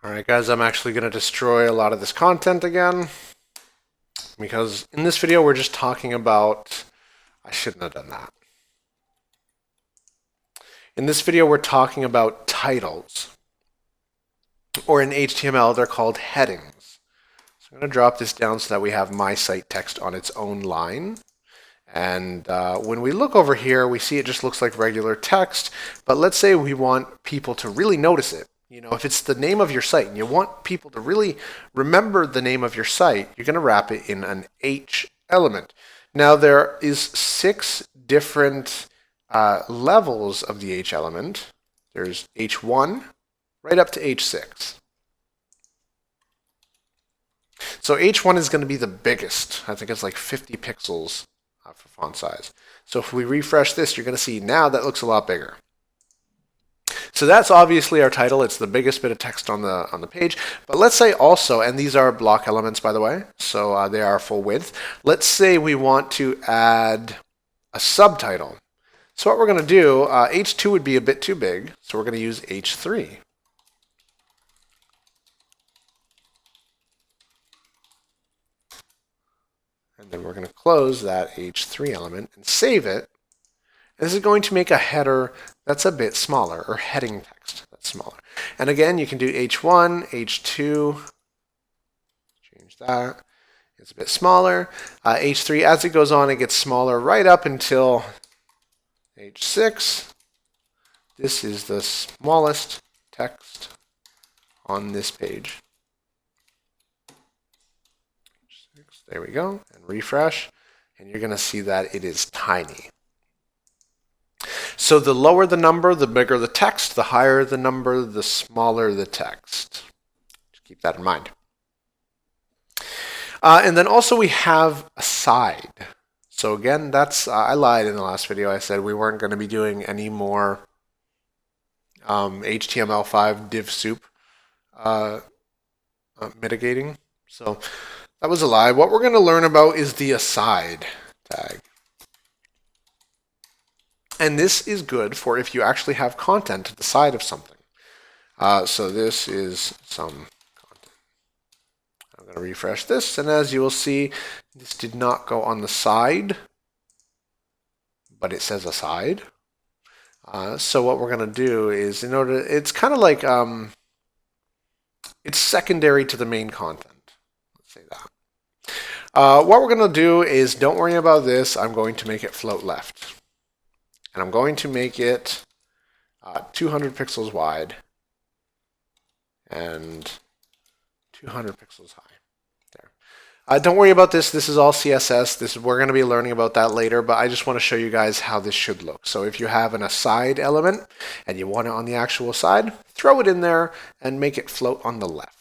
Alright guys, I'm actually going to destroy a lot of this content again, because in this video we're just talking about, I shouldn't have done that. In this video we're talking about titles, or in HTML they're called headings. So I'm going to drop this down so that we have my site text on its own line. And when we look over here, we see it just looks like regular text, but let's say we want people to really notice it. You know, if it's the name of your site and you want people to really remember the name of your site, you're going to wrap it in an H element. Now there is 6 different levels of the H element. There's H1 right up to H6. So H1 is going to be the biggest. I think it's like 50 pixels for font size. So if we refresh this, you're going to see now that looks a lot bigger. So that's obviously our title. It's the biggest bit of text on the page. But let's say also, and these are block elements by the way, so they are full width. Let's say we want to add a subtitle. So what we're going to do, H2 would be a bit too big, so we're going to use H3. And then we're going to close that H3 element and save it. This is going to make a header that's a bit smaller, or heading text that's smaller. And again, you can do H1, H2, change that. It's a bit smaller. H3, as it goes on, it gets smaller right up until H6. This is the smallest text on this page. There we go, and refresh, and you're going to see that it is tiny. So the lower the number, the bigger the text. The higher the number, the smaller the text. Just keep that in mind. And then also we have aside. So again, that's I lied in the last video. I said we weren't going to be doing any more HTML5 div soup mitigating. So that was a lie. What we're going to learn about is the aside tag. And this is good for if you actually have content at the side of something. So this is some content. I'm going to refresh this, and as you will see, this did not go on the side, but it says aside. So what we're going to do is, it's kind of like, it's secondary to the main content. Let's say that. What we're going to do is, don't worry about this, I'm going to make it float left. And I'm going to make it 200 pixels wide and 200 pixels high. There. Don't worry about this. This is all CSS. We're going to be learning about that later, but I just want to show you guys how this should look. So if you have an aside element and you want it on the actual side, throw it in there and make it float on the left.